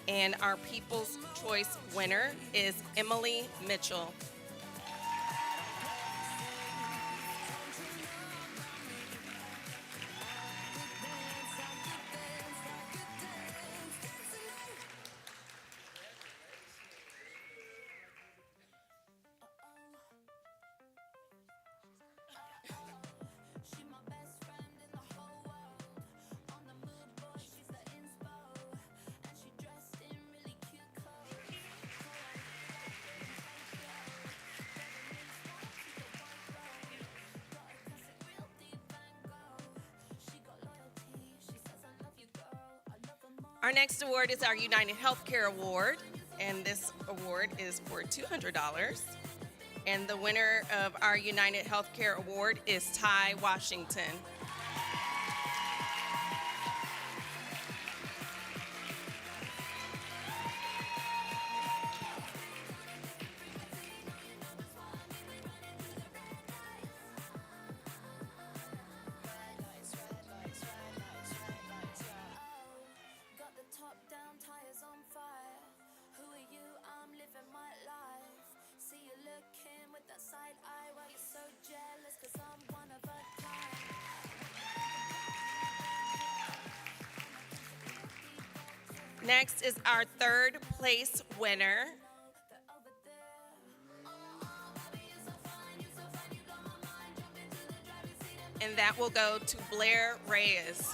And our People's Choice winner is Emily Mitchell. Our next award is our United Healthcare Award, and this award is for $200. And the winner of our United Healthcare Award is Ty Washington. Next is our third place winner. And that will go to Blair Reyes.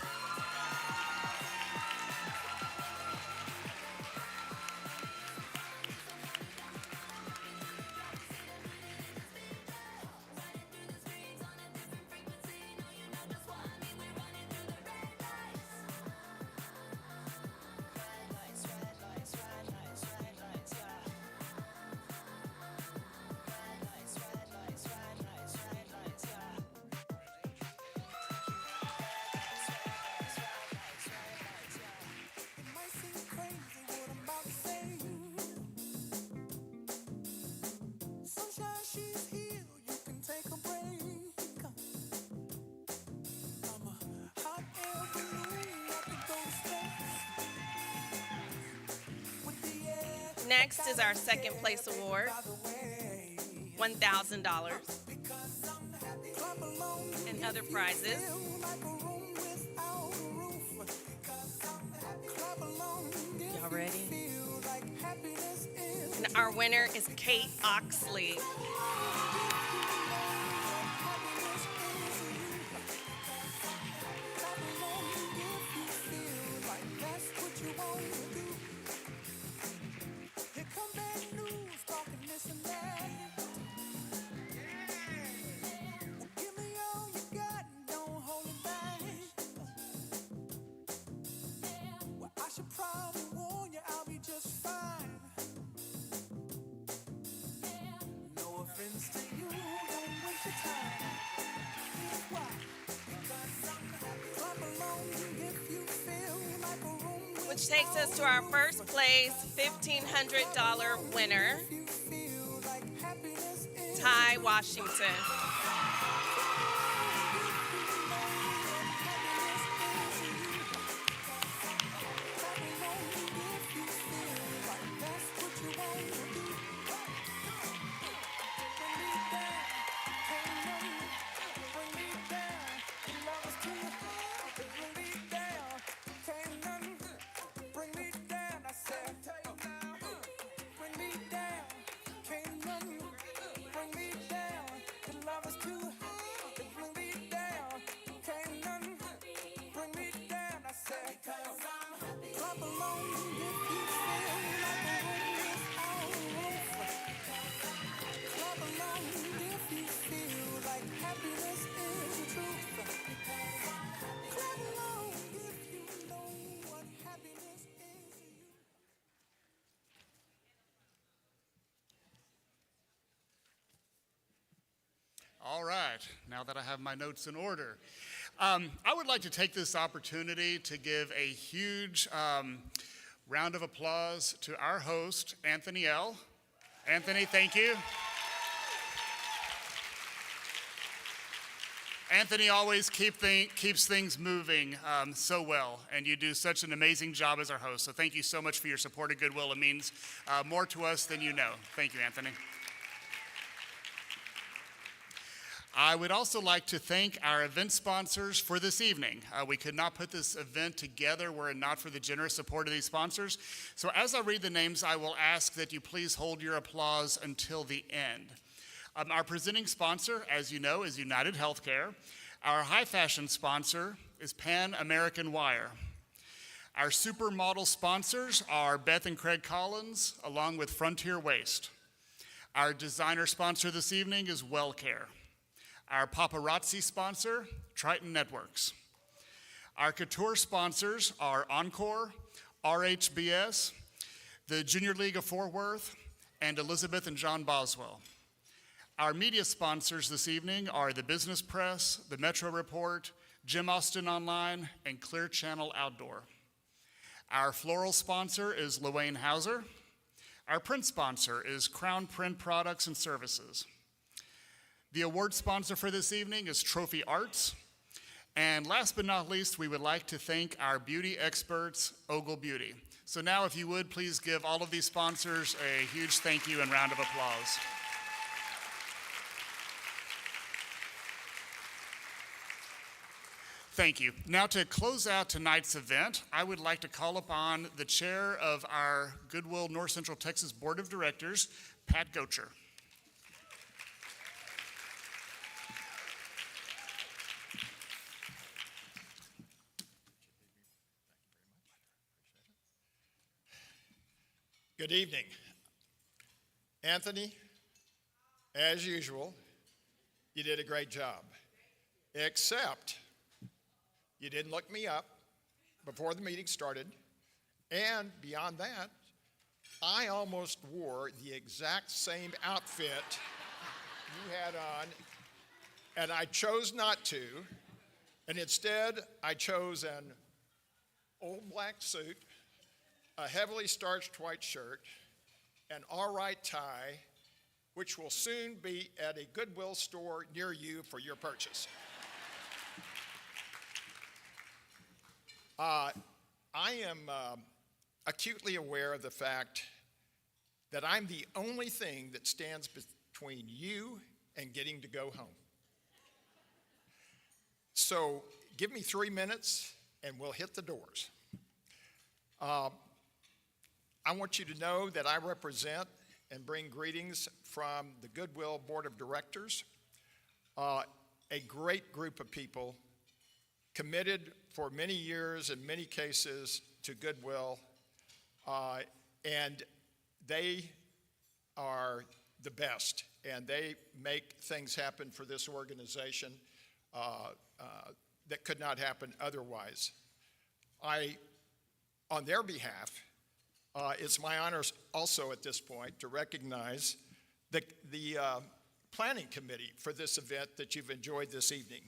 Next is our second place award, $1,000 and other prizes. Y'all ready? And our winner is Kate Oxley. Which takes us to our first place $1,500 winner, Ty Washington. now that I have my notes in order. I would like to take this opportunity to give a huge round of applause to our host, Anthony L. Anthony, thank you. Anthony always keeps things moving so well, and you do such an amazing job as our host. So thank you so much for your support of Goodwill. It means more to us than you know. Thank you, Anthony. I would also like to thank our event sponsors for this evening. We could not put this event together were it not for the generous support of these sponsors. So as I read the names, I will ask that you please hold your applause until the end. Our presenting sponsor, as you know, is United Healthcare. Our high fashion sponsor is Pan American Wire. Our supermodel sponsors are Beth and Craig Collins, along with Frontier Waste. Our designer sponsor this evening is WellCare. Our paparazzi sponsor, Triton Networks. Our couture sponsors are Encore, RHBS, the Junior League of Fort Worth, and Elizabeth and John Boswell. Our media sponsors this evening are the Business Press, the Metro Report, Jim Austin Online, and Clear Channel Outdoor. Our floral sponsor is Luane Hauser. Our print sponsor is Crown Print Products and Services. The award sponsor for this evening is Trophy Arts. And last but not least, we would like to thank our beauty experts, Ogle Beauty. So now, if you would, please give all of these sponsors a huge thank you and round of applause. Thank you. Now, to close out tonight's event, I would like to call upon the chair of our Goodwill North Central Texas Board of Directors, Pat Gocher. Good evening. Anthony, as usual, you did a great job, except you didn't look me up before the meeting started, and beyond that, I almost wore the exact same outfit you had on, and I chose not to, and instead I chose an old black suit, a heavily starched white shirt, an all-right tie, which will soon be at a Goodwill store near you for your purchase. I am acutely aware of the fact that I'm the only thing that stands between you and getting to go home. So give me 3 minutes and we'll hit the doors. I want you to know that I represent and bring greetings from the Goodwill Board of Directors, a great group of people committed for many years, in many cases, to Goodwill, and they are the best, and they make things happen for this organization that could not happen otherwise. On their behalf, it's my honor also at this point to recognize the planning committee for this event that you've enjoyed this evening.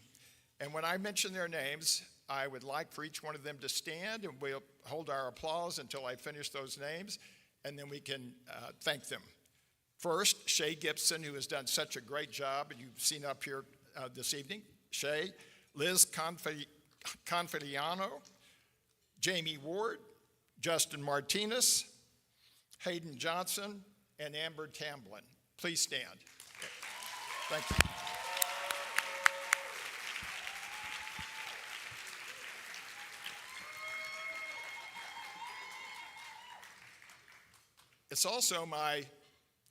And when I mention their names, I would like for each one of them to stand, and we'll hold our applause until I finish those names, and then we can thank them. First, Shay Gibson, who has done such a great job, and you've seen up here this evening. Shay, Liz Confidiano, Jamie Ward, Justin Martinez, Hayden Johnson, and Amber Tamblin. Please stand. Thank you. It's also my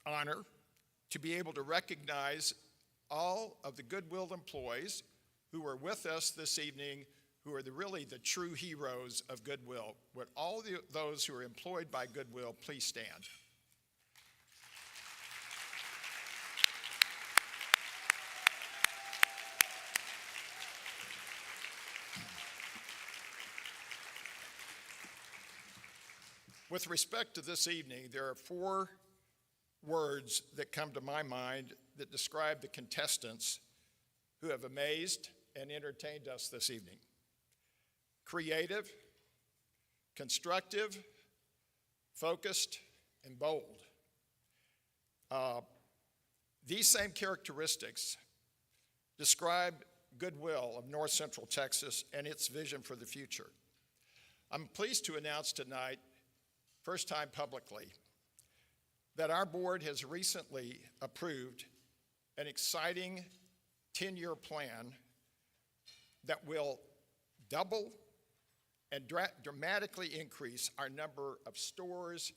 honor to be able to recognize all of the Goodwill employees who are with us this evening, who are really the true heroes of Goodwill. Would all those who are employed by Goodwill please stand? With respect to this evening, there are 4 words that come to my mind that describe the contestants who have amazed and entertained us this evening. Creative, constructive, focused, and bold. These same characteristics describe Goodwill of North Central Texas and its vision for the future. I'm pleased to announce tonight, first time publicly, that our board has recently approved an exciting 10-year plan that will double and dramatically increase our number of stores,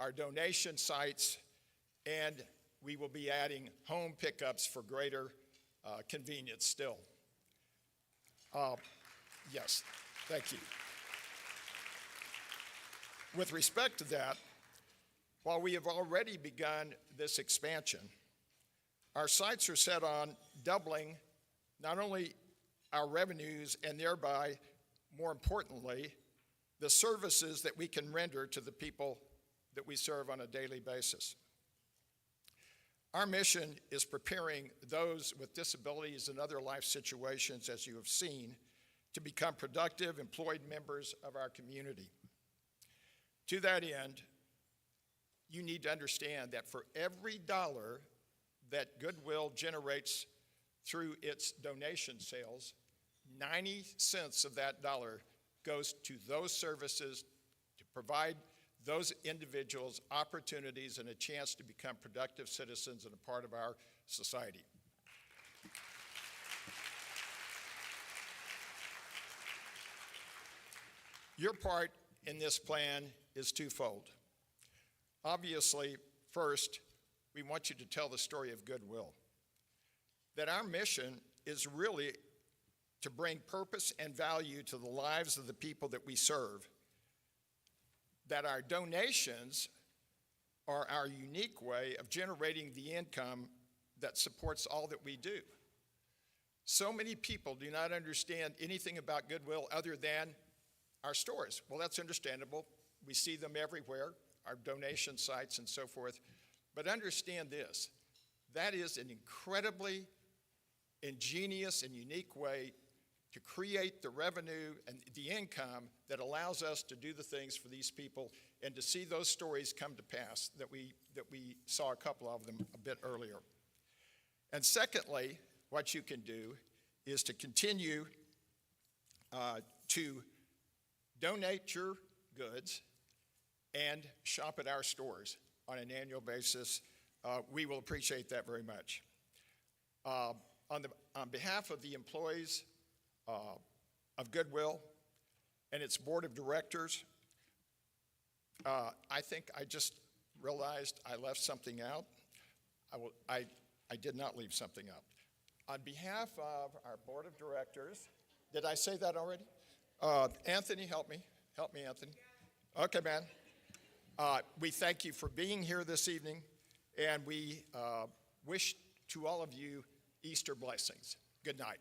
our donation sites, and we will be adding home pickups for greater convenience still. Yes, thank you. With respect to that, while we have already begun this expansion, our sights are set on doubling not only our revenues and thereby, more importantly, the services that we can render to the people that we serve on a daily basis. Our mission is preparing those with disabilities and other life situations, as you have seen, to become productive, employed members of our community. To that end, you need to understand that for every dollar that Goodwill generates through its donation sales, 90 cents of that dollar goes to those services to provide those individuals opportunities and a chance to become productive citizens and a part of our society. Your part in this plan is twofold. Obviously, first, we want you to tell the story of Goodwill. That our mission is really to bring purpose and value to the lives of the people that we serve. That our donations are our unique way of generating the income that supports all that we do. So many people do not understand anything about Goodwill other than our stores. Well, that's understandable. We see them everywhere, our donation sites and so forth. But understand this, that is an incredibly ingenious and unique way to create the revenue and the income that allows us to do the things for these people and to see those stories come to pass that we saw a couple of them a bit earlier. And secondly, what you can do is to continue to donate your goods and shop at our stores on an annual basis. We will appreciate that very much. On behalf of the employees of Goodwill and its board of directors, I think I just realized I left something out. I did not leave something out. On behalf of our board of directors, did I say that already? Anthony, help me. Help me, Anthony. Okay, man. We thank you for being here this evening, and we wish to all of you Easter blessings. Good night.